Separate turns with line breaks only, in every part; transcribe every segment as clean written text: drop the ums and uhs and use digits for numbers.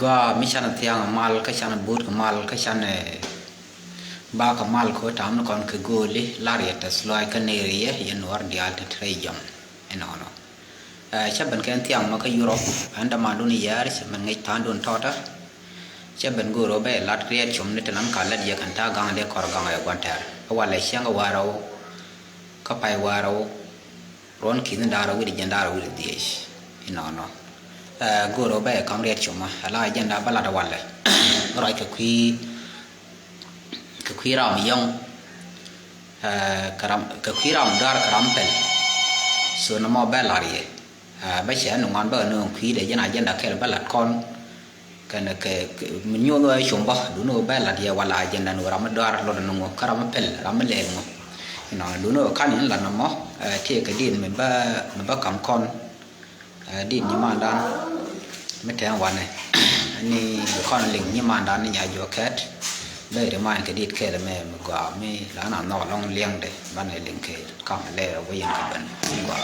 ก็มิชันเทียงมาลก็ชันบูดก็มาลก็ชันบ้าก็มาลโคตรทำก่อนคือกูลิลาเรียตสลายกันเนรียยันวาร์ดิอัลเทรยมเอ็นอนฉันเป็นแค่เทียงมาก็ยุโรปอันดามาดูนิยาริฉันเป็นไงทานดูนทอดฉันเป็นกูโรเบลัดเรียชมนิตนังการเลี้ยกันท่ากังเดียกอร์กังไอ้กวนเทอร์เพราะว่าเลยเชียงวาราก็ไปวาราร้อนขินดาราวิริยันดาราวิริดีชเอ็นอนกูโรเบกังเรียชมอะไรยันดาบลาดวันเลยรอยคุยรามยงคุยรามดาร์กรามเปลส่วนมอเบลลารีไม่ใช่หนุ่มงานเบอร์หนุ่มคุยเดี๋ยวยันดาเคลเบลลัดคอนกันมันยุ่งเลยชมบ่ดูโนเบลลาดีว่าลายันดานูรามดาร์ลอดนุ่งคารามเปลรามเลงดูโนขันนี้หลังน้ำเที่ยกดินมันบ้ากำคอนดินยี่มันดานไม่แทงวันเลยอันนี้คอนลิงยี่มันดานนี่ยาโยแคทเลยเดี๋ยวมันก็ดีดแค่ละแม่มากว่าไม่หลังน้ำนอกลองเลี้ยงเด็บ้านไหนลิงแค่ข้ามเล่เอาไว้ยังกันบ้านดีกว่า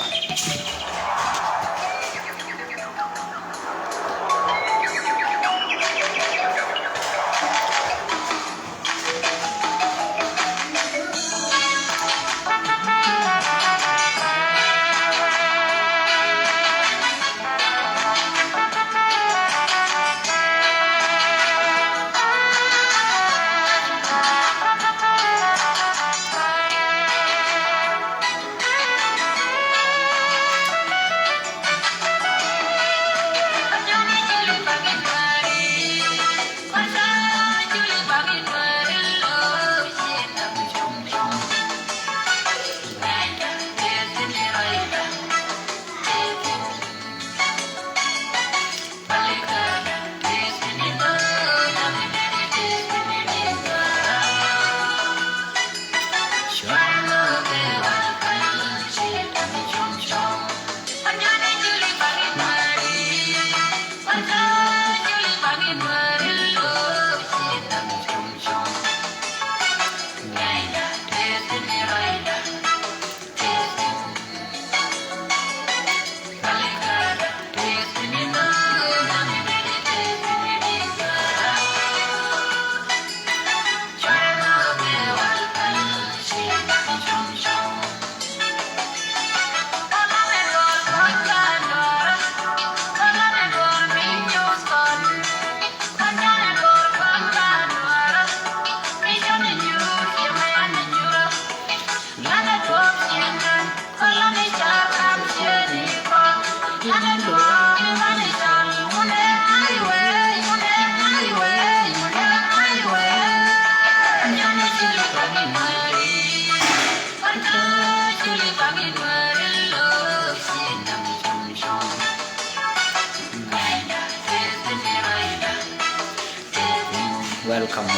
welcome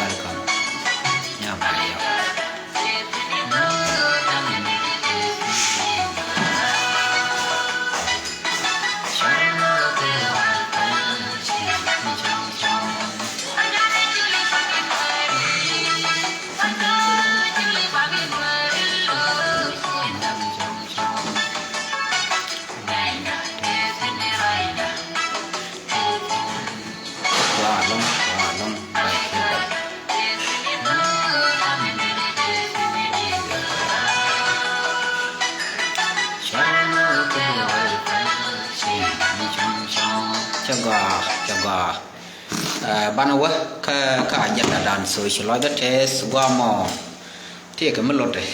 เนี่ยมาแล้วจังหวะบ้านเราก็ยันดานสวยฉลอยดัดเทสว่าหมอที่ก็ไม่ลดเลย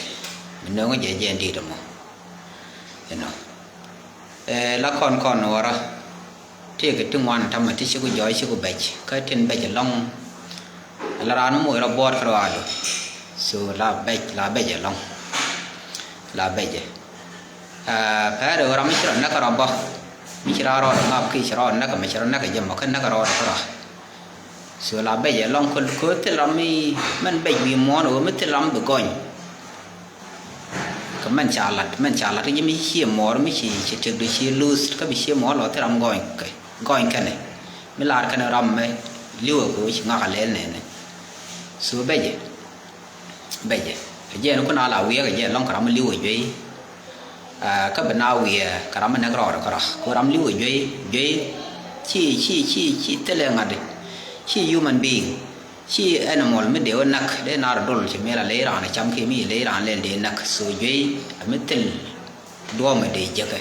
มันเนื้อก็เย็นดีดมั้งเห็นไหมละครวะที่ก็ถึงวันทำมาที่ชิคุย้อยชิคุเบจก็ทิ้งเบจลงละร้านมวยเราบอดคราวดูสู่ลาเบจลงลาเบจแพ้เดี๋ยวเราไม่ใช่นักรบมิชรารอดมาพี่ชรอดนักไม่ชรอดนักยังมาขึ้นนักรอดก็รอส่วนลาเบยลองคนคุยที่เราไม่มันเบยมีมอนหรือไม่ที่เราไม่ก่อนก็มันชาลัดที่ยังไม่เชี่ยมอไม่ชี้จุดดูเชี่ยลูสก็ไม่เชี่ยมอเราที่เราก่อนแค่ไหนไม่ลาดกันเราไม่เลี้ยวกูชิงาเล่นเนี่ยส่วนเบยเจ้านุก็น่าลาวิก็เจ้าลองกระทำเลี้ยวอยู่ก็เป็นนาวีกระทำนักรอดก็รอกูทำเลี้ยวอยู่ chi tele ngade chi human being chi animal me de nak de nar dol chi mela le ran cham ki mi le ran le de nak so jey metel do me de jeke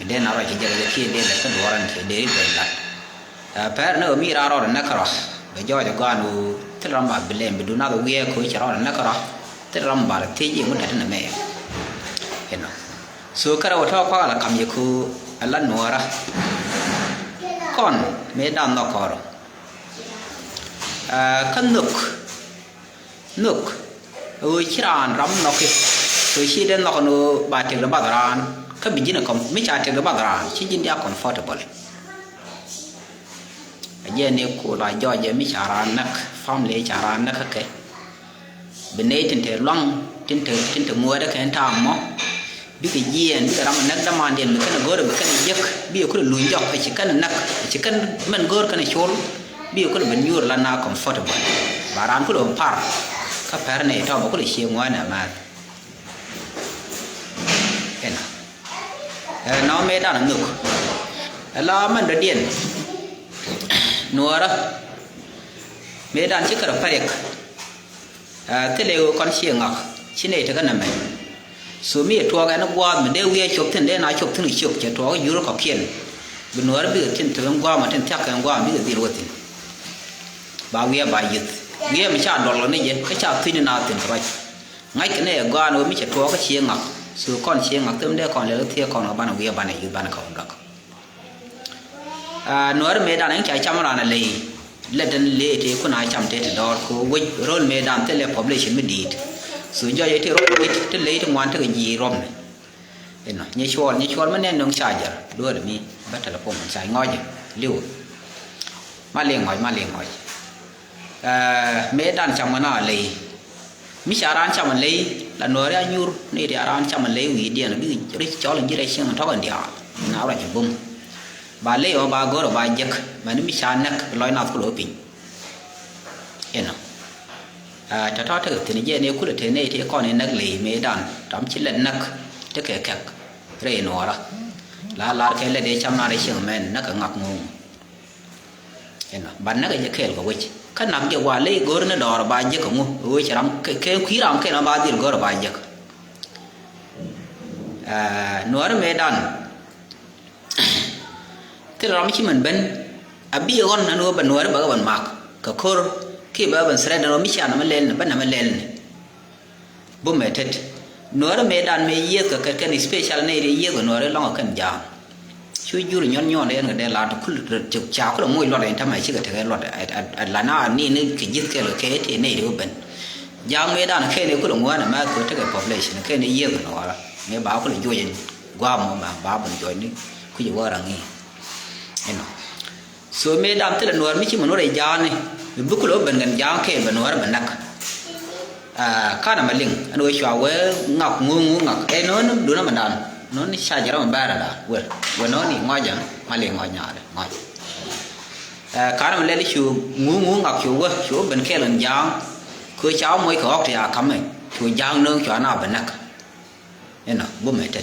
de nar chi jeke ki de le kan waran de de la per no mi ra ro nakara be jo ja ganu tel ramba bilem be duna go ye ko chi ra nakara tel ramba te ji mun da na me eno so kara wa tho kwa la kam ye ku ala nuara kon me dan no koro kan nuk ôi chỉ ran ram nó kì rồi chỉ đến nó nó ba tiếng là ba ran cái bị gì nó không mấy cha tiếng là ba ran chỉ nhìn dia comfortable giờ này cô lại do giờ mấy cha ran nắc phong lệ cha ran nắc cái bên đây trên thể long trên thể mua đó cái thằng mó biết cái gì biết cái ram nắc đam man điện cái nó gỡ được cái giấc biết cái lùi dọc cái chỉ cần nắc chỉ cần mình gỡ cái này chôn biết cái bên nhur là na comfortable bà ran cái đồ par các pher này thao có được chiều ngoài nè mà cái nào nó mới đã là ngược là mình đã điền nua đó mới đã chỉ cần phải thế liệu con chiều ngọc chỉ này thì cái này số mi thua cái nó qua mình đều nghe chụp thân đấy nói chụp thân chụp chỉ thua cái euro có kiên bên nua đó bây giờ trên thường qua mà trên chắc cái qua bây giờ đi luôn thì bao nghe bài dịch nghe mình chả đòn này vậy cái chả tin nào tiền vậy ngay cái này qua nó mới chỉ thua cái chiêng ngọc số con chiêng ngọc tôm đây còn lấy thiê còn ở ban nào nghe ban này ban nào không được nói mấy đàn anh chạy chăm là lì lên đến lì thì con ai chăm thế đó cô quay rồi mấy đàn thế là population mới đi số do vậy thì rồi thế lấy thì ngoan thế cái gì rom này thế nó như chuột mới nên nông xài giờ đua được mi bắt đầu là phong xài ngoi gì liu mà liền hỏi mấy đàn chăm mà nó lì mi xả ran chăm mà lì là nói ra nhur này thì ran chăm mà lì ủy điện là biết rồi cho lên dưới đây xem tháo gần đi nào là chụp bung bà lì ở bà gỡ bà giật mà nó mi xả nắc lôi nào cũng lỗi bình yên nào cho tháo thử thì như nếu cứ được thế này thì con này nắc lì mấy đàn đám chỉ lần nắc chứ kẹt rồi nó đó là cái là để chăm nào để xem men nắc ở ngọc ngung yên nào bắn nắc cái kẹt của quýt cái nằm giờ qua lấy gỡ nó đỏ bà giật cũng ôi chả lắm cái khí làm cái nó ba tiền gỡ bà giật nói đó mấy đàn thế là chỉ mình bên bây giờ con nó bên nói đó bà bạn mặc cái khô khi bà bạn sấy nó mới chả nó mới lên bên nó mới lên bố mẹ thật nói đó mấy đàn mấy giật cái này special này thì giật của nó đó long ở cần già chui du là nhon đấy người đây là chụp cháo cái môi lọt này thằng mày chỉ có thể lọt là nóนี่cái giết cái là cái thì này đều bền giang mấy đàn cái này cũng đồng quan là mà cái population cái này giết của nó là nghe báo cái là vui qua mà báo mình vui ní cứ vừa rằng nghe nó số mấy đàn tức là nuôi mấy chỉ mà nó đầy giang này mình bước lối bền gần giang cái bền nuôi là bền nặng cái nào mà linh nuôi chó với ngọc ngu ngọc cái nó đúng là mình đàn nó sai giờ nó ba là vừa nó thì ngoi chẳng mà liền ngoi nhỏ đấy ngoi cái nó lên đi chú ngu ngọc chú bên kia lần giang cứ cháu mới có thì cắm này chú giang nương cho nào bên nắc nên là bố mẹ chết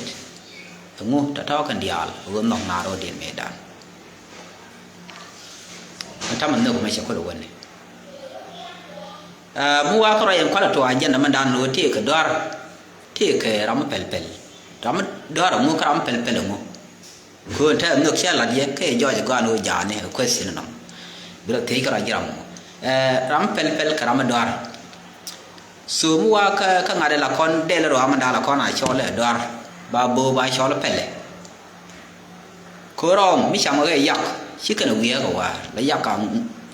ngu đã thao cần dial vừa mong nào rồi điện mẹ đànถ้ามันเนื้อไม่ใช่คนละวันเลยมัวเขาเรียกคนละตัวยันมันดานรู้ที่ก็ดอร์ที่ก็รำเปลรำดอร์มัวก็รำเปลมัวคือถ้าเนื้อเชื่อหลักเยอะแค่ย่อยจะก้าวนู้นยาเนี่ยคุยสินะน้องเวลาที่ก็รำรำเปลก็รำดอร์สูมัวก็งานเดละคนเดลรัวมันดาละคนไอชอเลยดอร์บาบูบาชอลเปลคือเราไม่ใช่มาแค่ยักchỉ cần là ghé của bà lấy giặc cả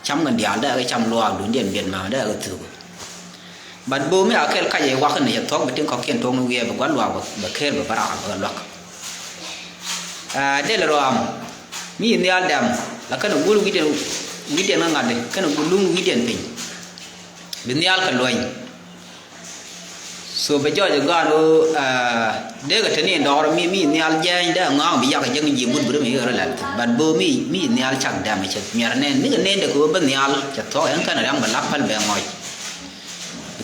trăm ngàn đialได้cái trăm loa đúng điện biển màได้cái thứ bạn bố mới ở cái gì qua cái này thoáng một tiếng có kiện thoáng nó ghé và quán loa và khéo và bara và loa đây là rồi mi in đial đam là cái nó bulu cái điện nó ngắt đấy cái nó bulu cái điện bình bên đial cái loa so bây giờ cái nó để cái này đó là mi nial dây đó ngon bây giờ cái dân gì muốn bữa mình rồi là bạn bố mi nial chẳng đam mình chết nhà nên cái nên được của bên nial chặt thôi anh cái này đang bận lắp phân bè ngồi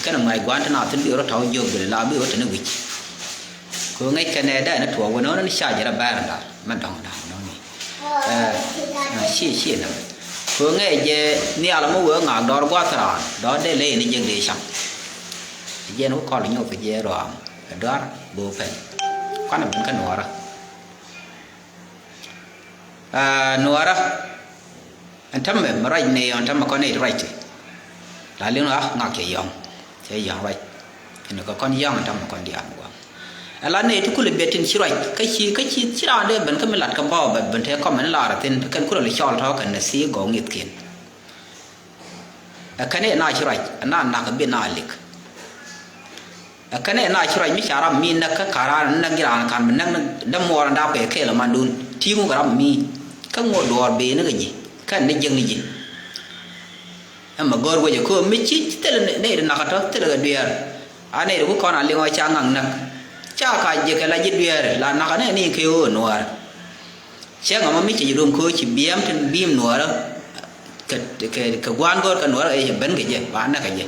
cái này ngoài quán thế nào thì điều đó tháo vô để làm biết ở trên vị có ngay cái này đây nó thua của nó sai giờ là ba rồi mà đồng nó này xì nè phương nghe về nia là mua ngà đó quá thà đó để lấy đi dân đi xong về nó còn là nhiều phải về rồi đó bố phải quan là cái nọ đó nọ đó anh thắm mà right này anh thắm mà con này right là liên đó ngạc chạy dòng vậy nó có con dòng anh thắm mà con đi ăn quá là này tôi cứ lấy tiền xí right cái xí ra đây bên cái mình lặt cái bao bên thế còn mình là tiền cái cứ lấy cho nó cái này xí gõ nghiệt kiện cái này nói xí right nó cái bên nào lịch cái này nói xí right mình chả làm mình cái cara nó cái là cái mình đâm mua đào cái là mình đun thiếu một cái làm mình cái ngồi đùa bể nó cái gì cái này dừng cái gì mà gọi bây giờ cô mới chỉ thế là này là nạc đó thế là cái đuôi anh này cũng còn là liên quan trang ngang nè cha cái gì cái là gì đuôi là nạc này này kêu nua sáng mà mới chỉ dùng cô chỉ biếm trên biếm nua đó cái quan gọi cái nua là cái bên cái gì bán là cái gì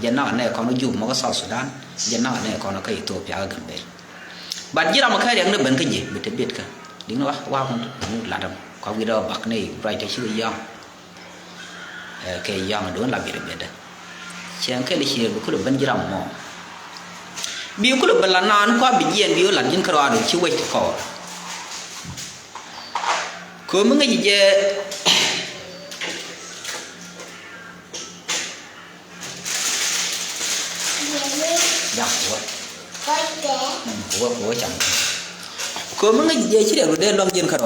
dân nào này còn nó dùng một cái South Sudan dân nào này còn nó cái Ethiopia gần bên bạn chỉ làm một cái điện nó bên cái gì biết cái đứng nó qua không là đâu có cái đó bạc này right cho chữ giang cái giang đó là việc đó chẳng cái lịch sử của bên chỉ làm mò biểu của bên là nan qua bị diện biểu là dân khờ được chịu quay khổ cứ mấy cái gì vậy dạ của chẳng cứ mấy cái gì chỉ đều đến long dân khờ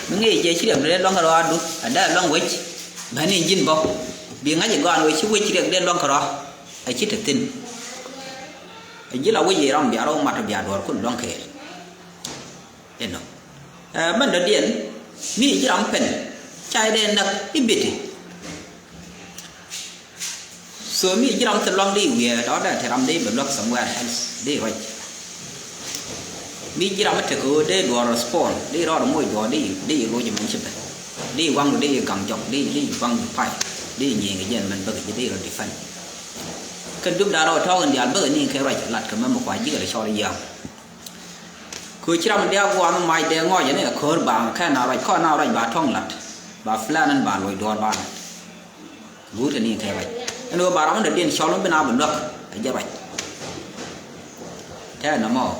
mấy cái gì chỉ đều đến long khờ đúng ada long quay bên này dân bao biếng ngay giờ rồi chú quay chỉ được đến long khờ ai chỉ được tin chỉ là cái gì long bia long mặt bia đồ cũng long khề thế nào mình đã điện mi chỉ làm pen chai đen đặc ít bịt số mi chỉ làm thật long đi về đó là thể làm đi bằng lock somewhere else đi vậy mi chỉ làm thật cứ để đồ spawn đi đó là mỗi đồ đi rồi gì mình chụp đi quăng đi cầm chọc đi quăng phải đi nhìn cái dân mình bây giờ đi rồi đi phân cần giúp đỡ rồi thôi còn giờ bây giờ nhìn cái vậy lật cái một quả dưa để cho đi giờ cứ chỉ làm đeo qua mai đeo ngồi vậy này là khơi bà cái nào vậy con nào vậy bà thong lật bà flan nên bà lôi đòn bà gút thì nhìn cái vậy nó bà đó nó điên cho nó bên nào bên được như vậy thế là nó mò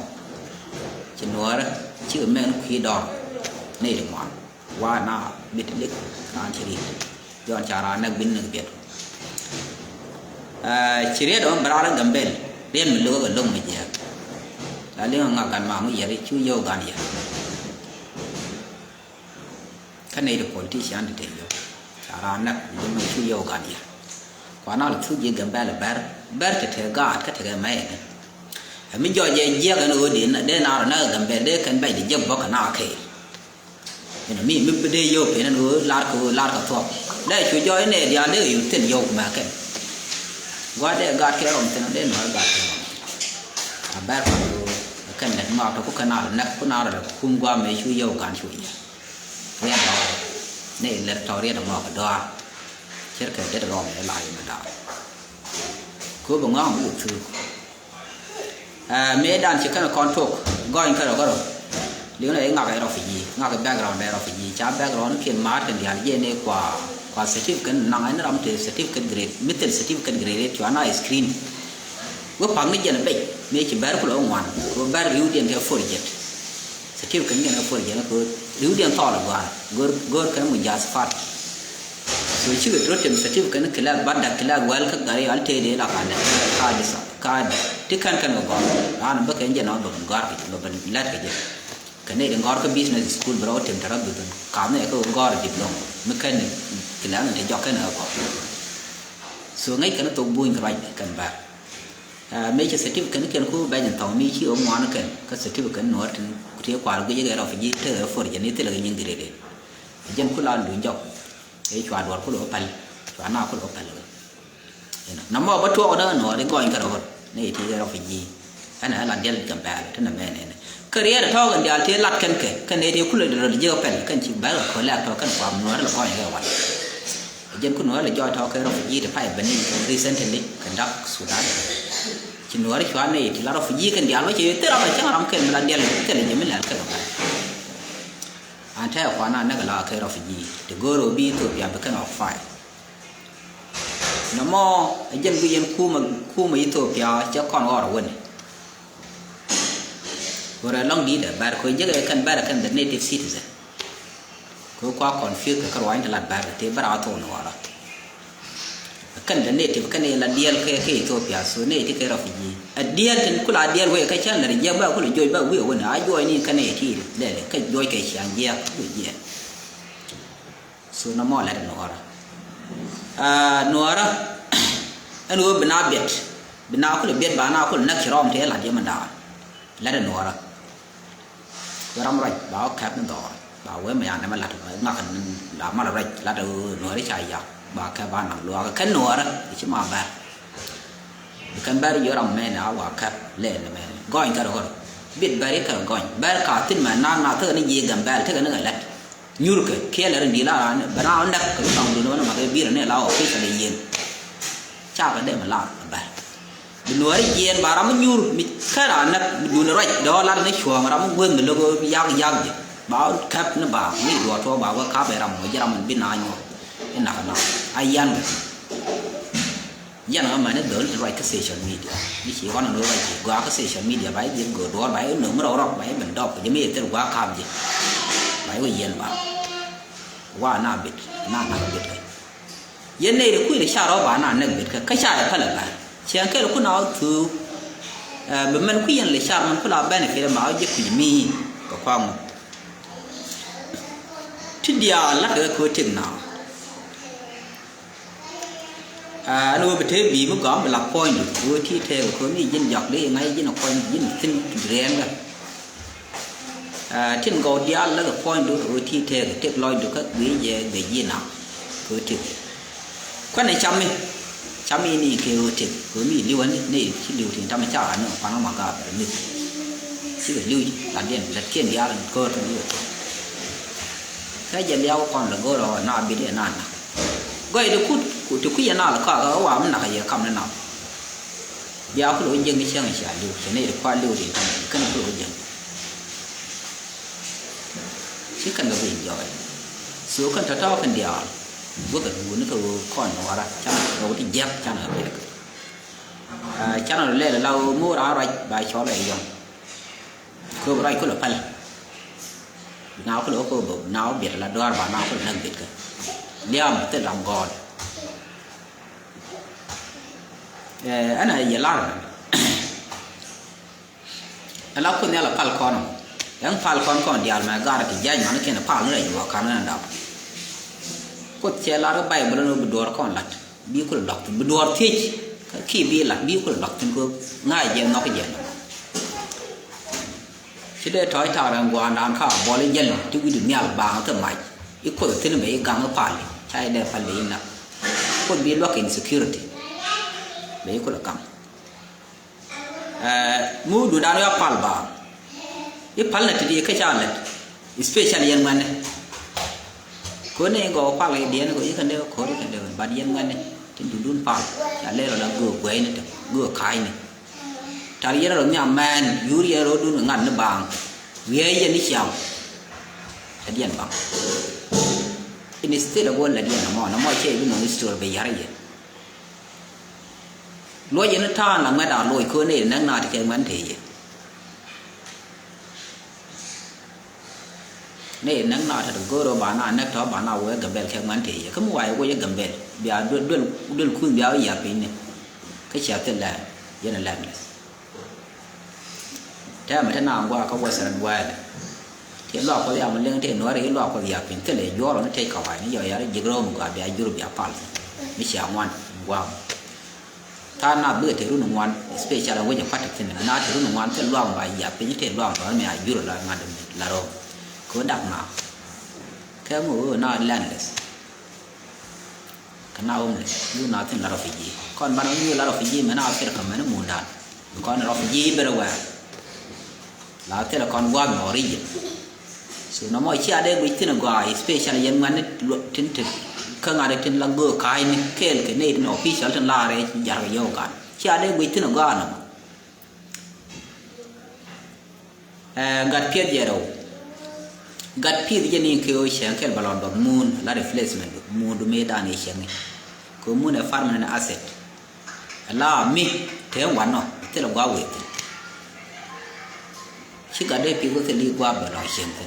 chỉ nói đó chứ men khi đòn này được món qua nào biết lịch ăn chỉ đi do anh chả năng bin năng biết chỉ biết đó bà đang cầm bền điên mình lừa cái lông mình vậy là liên ngạcกันมาเมื่อgiờ đi chú yêu gan vậy cái này được politician thì được chả ra nè nhưng mà chú yêu gan vậy quả nào là chú gì cầm bền là bền thì theo gạt cái theo mấy này mình cho về cái nó đi để nào nó cầm bền để cái bài để giúp vào cái nào kì mình bây giờ vô cái nó lát cái thuốc đây chú cho cái này đi ăn để dùng tiền vô mà qua để gạt cái lòng tiền để nó gạt bền cái này mà nó có cái nào là không qua mấy chú vô gan chú vậy đó này là trò riêng mà cái đó chết cái để rồi lại mà đó cứ bằng ngon cũng được mấy đàn chỉ cần con thuộc gọi cái đó có rồi nếu này ngạc cái đó phải gì ngạc cái background này đó phải gì chả background khiến mát cái gì vậy này qua certificate năng ấy nó làm từ certificate grade middle certificate grade cho nó screen với khoảng này là vậy mấy chỉ bán của ông ngoan với bán ưu tiên theo phổ dịch certificate cái nó phổ dịch nó cứ ưu tiên to là gọi cái mình giá phát rồi chứ cái rotem certificate nó cái là bắt đặt cái là well cái gari alte để là card thì kan gọi anh bắt cái gì nó bằng gọi cái bằng lát cái này đừng gọi cái business school bro tem thằng đó bên cảm này có gọi diploma mới cái này cái là người cho cái nào có số ngay cái nó tụng buồn cái cần bạc mấy cái certificate cái khu bây giờ thằng mi chỉ ông ngoan cái certificate nó thì qua cái gì đó phải gì thế ở phổ dịch này là những cái đấy dân khu lao đường dọc cái chùa đuổi khu lỗ pal chùa nào khu lỗ pal nằm ở bất chuột đó nó để coi cái đó này thì cái đó phải gì cái này là điên cầm bạc thế là mẹ này cái này là thao cái điên thì lát cái này thì khu lỗ rồi dưa pal cái chỉ bán là khởi lạc thôi cái quả nó là coi cái vậy dân khu nói là do thao cái đó phải gì để phải bên recently conduct Sudan chỉ nói cái chuyện này thì là nó phải gì cái điên nó chỉ tới đó phải chẳng làm cái là điên cái này mới là cái đó แท้กว่านั้นนักลาเคยเราฟิจีแต่ก็เราบีตัวอย่างเป็นขนมไฟน้ำมอยันกูยันคู่มาอิตาลีจะก่อนว่าเราวันเราลองดีเด้อบาร์คุยจะกันบาร์กันเด native citizen กูกว่าคอนฟิวกับร้อยตลาดบาร์ที่บาร์เอาตัวหนูอะไรกันเด native กันเนี่ยละเดียลเคยอิตาลีส่วนเนี่ยที่เคยเราฟิจีเดียลถึงกุลาเดียลเว้ยก็เช่นอะไรเยอะบ้ากุลาย่อยบ้าเว้ยวันอาย่อยนี่กันเนี่ยที่เด้ก็ย่อยแค่เชียงเยี่ยมเยี่ยมส่วนน้ำมอแล้วหนูอะไรหนูอะไรอันนู้นเป็นอาเบียดเป็นอาคนเบียดบ้านอาคนนักชิรอมเท่าไหร่เดียมันด่าแล้วหนูอะไรก็รำไรบ่าวแคบนั่นต่อบ่าวเว้ยไม่อ่านมันหลัดมากันด่ามาอะไรแล้วหนูได้ใจอยากบ่าวแคบบ้านหนังลัวก็แค่หนูอะไรที่มาแบบกันแบบเยอะรำแม่นะบ่าวแคบเล่นแม่ก้อยกันหรอกบิดแบบนี้กันก้อยแบบขาดทิ้งมานาเธอนี่ยีกันแบบเธอกันนึกอะไรยูร์กเขี้ยอะไรดีล่ะเนี่ยบ้านเราเนี่ยก็ต้องดูนะมาเก็บบีร์เนี่ยเราฟิชอะไรเย็นชากันได้มาลาแบบดูอะไรเย็นบารามันยูร์มิแค่นั้นดูอะไรเดี๋ยวลาในช่วงเรามันเว้นกันแล้วก็ยากบ่าวแคบนะบ่าวนี่ดูตัวบ่าวว่าข้าไปรำหัวจะรำมันบินนายอยู่นี่หนักนะไอ้ยันก็มันเนี่ยเดินไปกับโซเชียลมีเดียนี่ชี้ว่านั่นรู้ไปกว่ากับโซเชียลมีเดียไปยังเกิดร้อนไปหนึ่งมันเราไปเหมือนดอกจะไม่เจอว่าข้ามจีไปว่าเย็นบ่าวว่าหน้าบิดหน้าบิดเลยยันนี่เราคุยในชาเราบ้านหน้าหนึ่งบิดก็แค่ชาเดียวกันเลยเชียงแค่เราคุณเอาถือแบบมันคุยยันเลยชามันคุณเอาแบนเนี่ยคือมาเอาเยอะขึ้นมีกับความที่เดียวลัดเดือดคุยถึงหนาวเราไปเทบีมันก็มาหลักพอยอยู่คุยที่เทวคนนี้ยินหยอกได้ยังไงยินเอาพอยยินทิ้งแรงกันทิ้งกอดยาแล้วก็พอยดูคุยที่เทวเทปลอยดูก็วิเยเบียยินเอาคุยถึงคนไหนจำไหมนี่คือถึงคุยมีเลี้ยวนี่ที่เลี้ยวถึงทำให้เจ้าอันนั้นฟังแล้วมันก็แบบนี้ที่เลี้ยวหลังเดียนหลังเขียนยาหลังเกิดเลี้ยวถ้าจะเลี้ยวก่อนแล้วก็รอหน้าบิดเนี่ยนั่นนะก็ไอ้พูดจะคุยยันน่าหรือข้าก็ว่ามันหนักเยอะคำนั้นน่ะยาวคือยังไม่เชื่อไม่เชื่อดูฉะนั้นควายดูดิก็นั่นคือยังที่กันก็เป็นย่อยสู้กันเท่ากันเดียวว่ากันวุ้นก็ข้อนว่าละฉันเราที่เย็บฉันอะไรฉันเราเล่นเรามู่อะไรใบช้อนอะไรยังคืออะไรก็หลุดไปน้าก็หลุดก็แบบน้าเบียดละดอร์บ้านน้าก็นั่งเบียดกันเลี้ยมเต้นลำกอนอันไหนอย่าล่าเราคนนี้เราพัลคอนยังพัลคอนก่อนเดียวมาการที่ย้ายมันแค่นั้นพัลเลยอยู่ว่าการนั้นดับก็เชื่อเราไปบริโภคบัวก่อนหลักบิวก็หลักบัวที่ขี้บิวหลักบิวก็หลักถึงก็ง่ายเย็นนอกเย็นที่ได้ถอยทางแรงกว่าน้ำข้าวบอลเย็นที่วิดุเนี่ยบางเท่าไหร่อีกคนที่นี่ไม่กังก็พัลใช่ได้พัลเลยนะคนบิวว่า insecurityไม่คนละกังมูดูดารุพัลบาอีพัลนั่นที่ดีแค่จานเลย especially ยังมันคนนี้ก็พัลเลยเดียนก็ยังกันเดียวคนนี้กันเดียวบาดยังมันเนี่ยที่ดูดุนพัลจะเล่นเราเกลือไว้เนี่ยเกลือขายเนี่ยถ้าเรียนเราเนี่ยมันยูเรียเราดูงานเนี่ยบางเวียยันนี่เชียวจะเดียนบางinstead of one la dia na mo che bi no store be yare ye lo ye na ta la ma da lo ko ne na na de ke man the ye ne na na ta go ro ba na na tho ba na we ga bel ke man the ye ko mo wa ye ga bel bia dun ku bia ya pe ne ke cha te la ye na la ne ta ma ta na wa ka wa san waที่หลอกก็อย่างมันเรื่องที่หนูอะไรหลอกก็อย่างเป็นที่เลยย่อเราเนี่ยใช้ขวายนี่ย่อยอะไรยิ่งร้อนกว่าแบบยุโรปแบบพัลไม่เสียงวันว้าวถ้าหน้าเบื่อที่รุ่นวันสเปเชียลเราจะพัฒนาที่นี่หน้าที่รุ่นวันที่ร้อนไปอย่างเป็นที่ร้อนตอนนี้ยุโรปเรางานละร้อนก็ดักหนาแค่หมูหน้าแลนด์เลสก็หน้าอมเลยยูหน้าที่ลาโรฟิจีก่อนบ้านเราอยู่ลาโรฟิจีมันหน้าเป็นคำนั้นมูนดานก่อนลาโรฟิจีเบรว่าลาที่เราก่อนว่ามีออริจินso na mo chi ade gwi tin gwa especially yan man tin tin ka nga de tin lang go kai ni kel ke ne no official tin la re jar ga yo kan chi ade gwi tin gwa na gat pet ye ro gat pi the ni ke shen kel balon do moon la replacement moon do me da ni shen ko moon a farm an asset la mi te wan no te lo gwa we chi ga de pi ko te li gwa ba lo shen te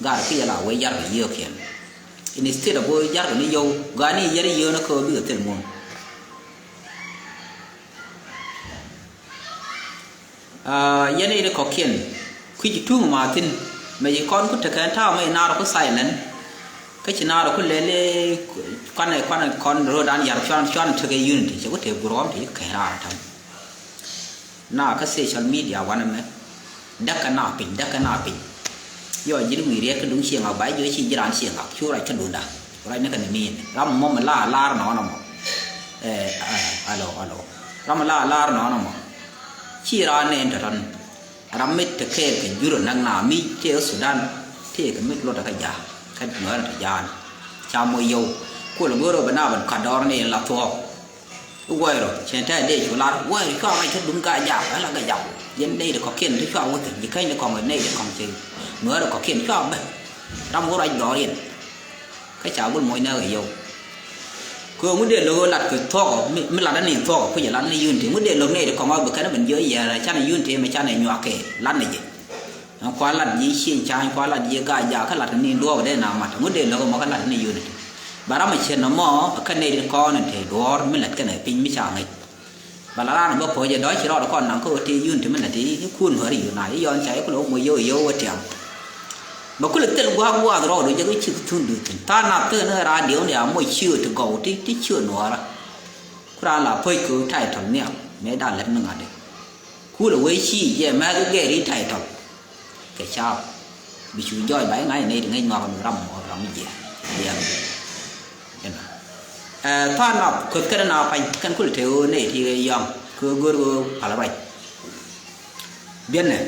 ga pi la we yar ye kien instead of boy yar ni yo ga ni yari yo na ko bi te moon yene de ko kien ku ji tu ma tin me con ku te kan ta me na ro ko sai nan cái chuyện nào đó cũng lấy con rồi đang giải cho thực cái unity chỉ có thể gồm thì cái nào thôi na cái social media quan em đắc cái nào pin do những người riêng cái đúng xiềng học bãi dưới chỉ ra xiềng học chú lại chân đồn đã lại nó cái này miền làm mong mà la nó mà alo làm la nó mà chỉ ra nên trở thành làm mấy cái dữ năng nào mi theo Sudan thì cái mấy lột cái giá cái nữa là thời gian chào mùi dâu cô là bữa rồi bên nào bên cả đó này là thua quay rồi trên thế đây chúng ta quay cho anh thích đúng cái dạo đó là cái dạo đến đây là có kiên thích cho ông thì như cái này còn ở đây là còn gì nữa là có kiên cho ông đây trong cái anh đó liền cái chào buôn mồi nơi dâu cô muốn điện lô là cái thua mới là đánh liền thua bây giờ lăn này yun thì muốn điện lô này thì còn bao cái nó mình dưới giờ là cha này yun thì mà cha này nhọa kề lăn này gì qua lần gì xin trai qua lần gì cả giờ cái lần này đua ở đây nào mà muốn đến nó có một cái lần này yun bà ra mà chuyện nó mò cái này con này thì đua mới là cái này pin mới chàng này bà la nó bốc giờ đó chỉ đó con nào có thì yun thì mình là thì khuôn hơi yun này do cháy có lỗ mùi vô ở trèo mà cứ lực tên qua rồi rồi cho cái chữ thun được ta nạp tên nó ra điều này mỗi chưa từ cầu tí chưa nữa ra ra là phơi cứ thay thằng nè mẹ đã lẫn nó đấy cứ là quấy chi vậy mà cứ ghé đi thay thằng cái sao bị chú doi bãi ngay này thì ngay ngọt rầm gì vậy ta nạp cái nào phải cái cứ theo này thì yong cứ guru phải vậy biết này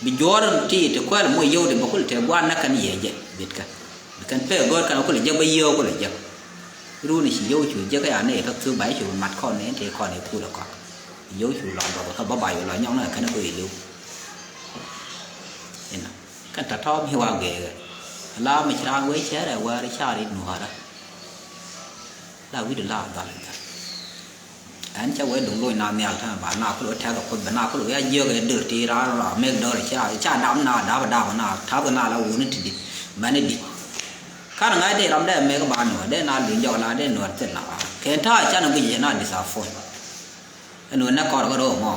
bị gió thì thì qua là mùi vô thì một cái thể quan nó cần gì vậy biết cả cần phải gọi cái nó có là giấc bây giờ có là giấc luôn này chỉ vô chủ giấc cái này các thứ bảy chủ mặt con này thì con này thu được con vô chủ lọt vào các bắp bài loại nhau này cái nó có gì luôn cái ta thom hiệu quả ghê là mình ra với chế là qua để xa đi nửa đó là quý được làm đó anh cháu ấy đúng rồi nào mèo thôi bạn nào có lỗi theo đượcคนnào có lỗi ai dơ cái được thì ra là mấy cái đó là cha đám nào đá vào nào tháo cái nào là uống thì mà này đi cái này ngay đây làm đây mấy cái bạn nữa đây nào đừng dọn là đây nữa thế nào cái thay cha nó cái gì nào đi sao phơi anh nuôi nó còn có đồ mà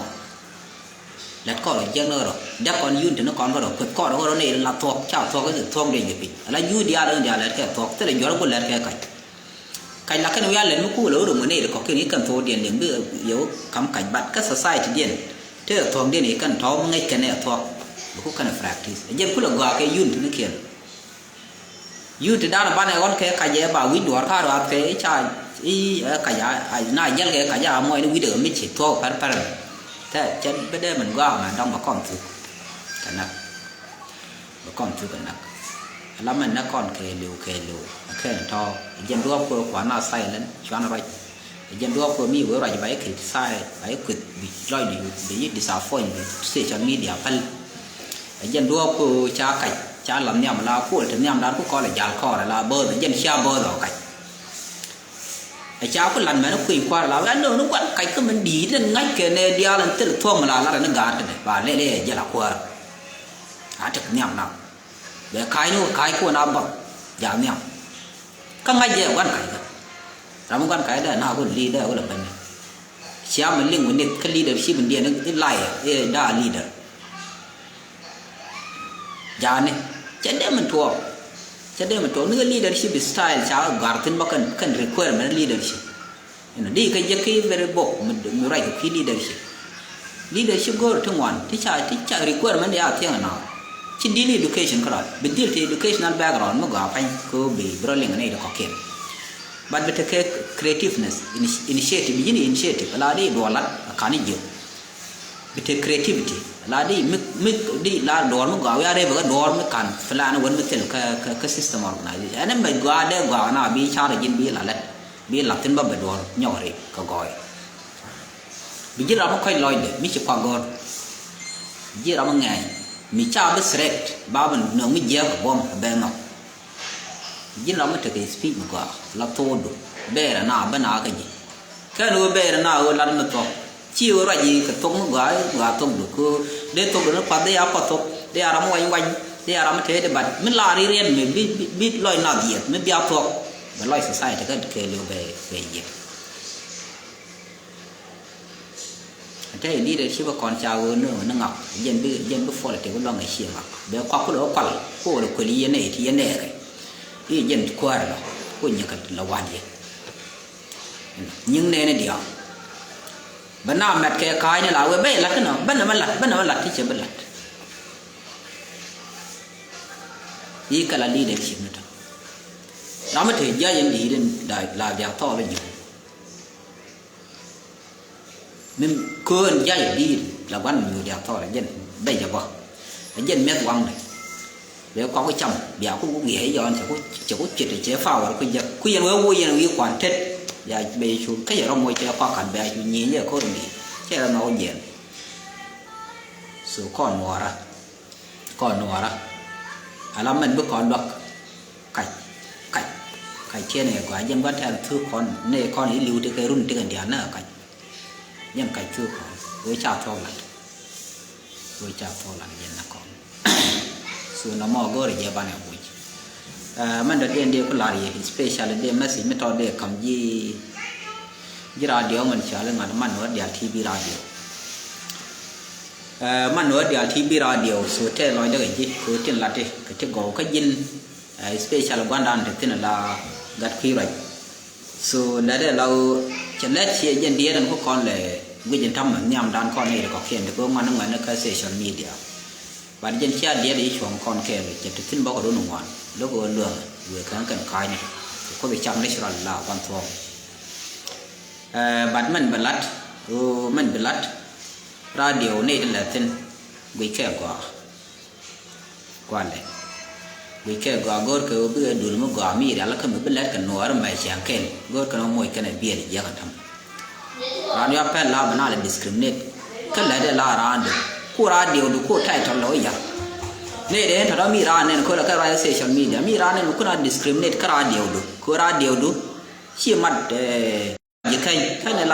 lát còn là chân nữa rồi đáp còn yun thì nó còn có đồ cái còn có đồ này là thuộc chảo thuộc cái thuộc để gì là yun đi ăn đi là cái thuộc tức là gió nó cũng là cái là cái nuôi ăn lên nó cũ lỡ được mới này được có cái này cần thô điện đến bây giờ yếu cắm cảnh bắt các society điện thế là thuộc điện này cần thô ngay cái này thuộc cũng cần practice giờ cũng là gọi cái yun thì nó kia yun thì đã là ban này con cái gì bảo quý đuổi khai rồi cái cha ý cái gì này dân cái gì mọi nó quý được mới chỉ thô phải thế chân bây giờ mình gọi mà đông mà còn thứ cái nào mà còn thứ cái nào lắm mình nó còn kề liu kề to dân đua của quán nào sai lên cho nó vậy dân đua của mi với rồi vậy thì sai vậy cứ bị rồi bị đi sao phơi bị social media phân dân đua của cha làm nhầm là của thì nhầm đó cũng coi là giàn kho là bơ dân xa bơ rồi cái cháu cái lần mà nó quỳ qua là anh nó quặn cái mình đi lên ngay cái này đi lên từ thua mà là nó gạt này và lê giờ là qua thực nhầm nào để cái của nó bằng giảm nhầm các ngay giờ quan cái đó một quan cái đó nào cũng leader cũng là bên này xia mình liên quan đến cái leadership mình điền nó lại đã leader giờ này chẳng để mình thua nữa leadership style cháu gạt tin bao cần requirement leadership đi cái gì cái về bộ mình được right cái leadership goal thằng ngoan thì cha requirement để ở thiên nào chỉ đi education cái rồi bên đi educational background mà gặp anh có bị rolling này được có kiện but with cái creativeness initiative là đi đồ lắm cái này nhiều with creativity là đi là đồ mà gọi ra đây với đồ mà cần phải là nó vẫn mới cái system organization anh em mình gọi đây gọi nào bị cha là gì bị là tin bao đồ nhỏ rồi có gọi bị gì đó nó quay lôi để biết chụp quang gọi gì đó mà ngày mi cha be sret ba ban no mi je ko bom be no jin la mata ke speak ko la todo be ra na ba na ka ji ka no be ra na o la na to chi o ra ji ka to mo ga to du ko de to no pa de ya pa to de ara mo wai de ara ma the de bat mi la ri ren mi bi loi na di mi bia to ba loi society ka ke le be ye thế đi để khi mà con cháu nữa nó ngọc dân bị phô là thì có lo ngày xưa ngọc bé qua có lỗ quằn cô là quỷ yên này thì yên này cái đi dân qua rồi cô nhớ cái là quan gì nhưng này điều bên nào mệt cái này là bé lặt cái nào bên nào lặt thì chưa bên lặt đi cái là đi để chịu nữa nó mới thấy gia dân đi đến đại là giàu to bây giờ mình cơn dây đi là quán nhiều đẹp thôi là dân bây giờ bỏ dân mét quăng này nếu có cái chồng béo cũng nghĩ do anh sẽ có chuyện để chế phao rồi bây giờ khuyên với quản thiết và bây giờ cái giờ môi cho con cảnh bé nhìn như có gì chứ là nó diện số con nọ ra là mình bước còn được cái trên này quả dân vẫn theo thứ con ấy lưu tới cái run tới cái đèn nữa cáiยังไก่ชื่อของไว้ชาโทลันยันนักของส่วนน้ำมอก็เรียบานเอาไว้มันเดินเดียวก็ลารีสเปเชียลเดียไม่สิไม่ต่อเดียคำยี่ราเดียวมันเชื่อเรื่องมันว่าเดียทีบีราเดียวมันว่าเดียทีบีราเดียวสุดท้ายลอยได้กี่คือที่ลัดที่ก็จะโก้ก็ยินสเปเชียลวันดันที่นั่นละกัดขี้ไรส่วนนั้นเราจะเล่นเชียร์ยันเดียนั่นก็ก่อนเลยวิญญาณทำเหมือนยามด้านก่อนนี่ก็เขียนแต่ก็มันนั่งเหมือนในโซเชียลมีเดียวันยันเชียร์เดียได้ช่วงก่อนแค่เลยจะถึงบอกกับรุ่นหนุ่มวันแล้วก็เรื่องเวกันกันคายนี่ก็ไปจำในสุราลาวันทองบัดมันเป็นลัดราเดียวนี่นั่นแหละถึงวิแค่กว่าเลยวิแค่กว่าก็คือเบื่อดูมันกว่ามีแล้วก็มันเป็นลัดกันนัวแล้วไม่เชียงเก่งก็คือน้องมวยกันในเบียร์เยอะกันทำร้านยาแพทย์ลาบน่าเลย discriminate ก็เลยได้ลาร้านเดียวคู่ร้านเดียวดูคู่ไทยทำร้อยอย่างนี่เดี๋ยวถ้าเรามีร้านเนี่ยคนละก็ร้านโซเชียลมีเดียมีร้านเนี่ยคนละ discriminate ก็ร้านเดียวดูคู่ร้านเดียวดูเชื่อมั่นยิ่งใครในร้าน